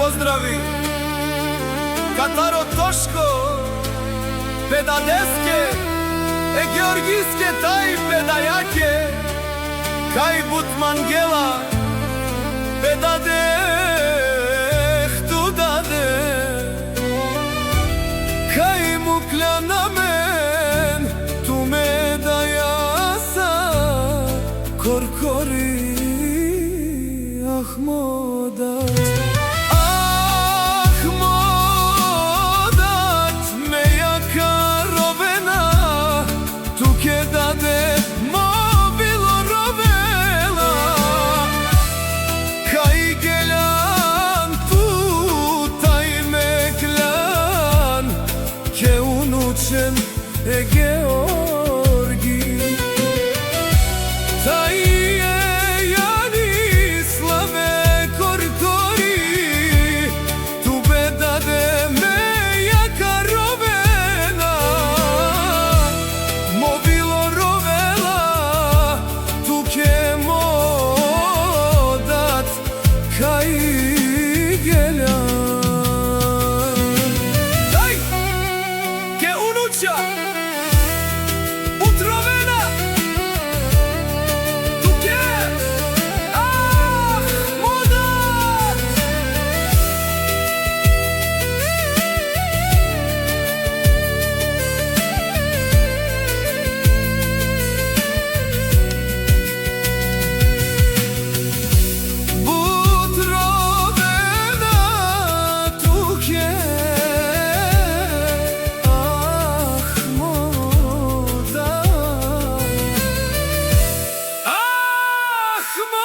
поздрави Катаро Тошко, Педадеске, Георгиске тај Педајаке, кај Бутмангела, Педадех тудаде, кај Мукля на мен, ту ме дајаса, Коркори Ахмодат. Georgi Taie yani slave Korkori Tu bedade me jaka rovena Mobilo rovela Tu ke modat kaj gelan Daj ke unuča Come on!